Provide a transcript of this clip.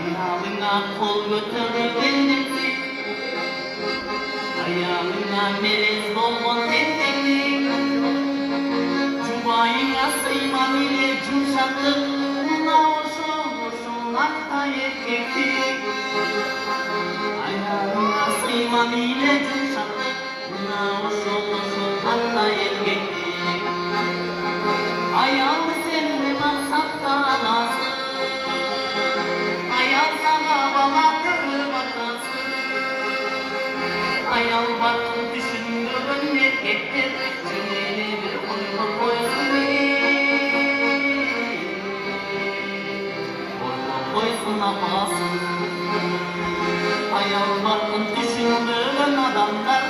Ayağına kol götürüp ellesin, ayağına melez bonbon etekli, çubuğuna sıyman ile cumşaklık, buna hoşun hatta erkeklik. Ayağına sıyman ile cumşaklık, buna hoşun hatta erkeklik. Ayağını seninle maksat da lazım, ayağ sana balatır bakasın. Ayağ bakın düşündürün erkektir, cümleli bir uyku koysun uyku koysun apasın. Ayağ bakın düşündürün adamlar,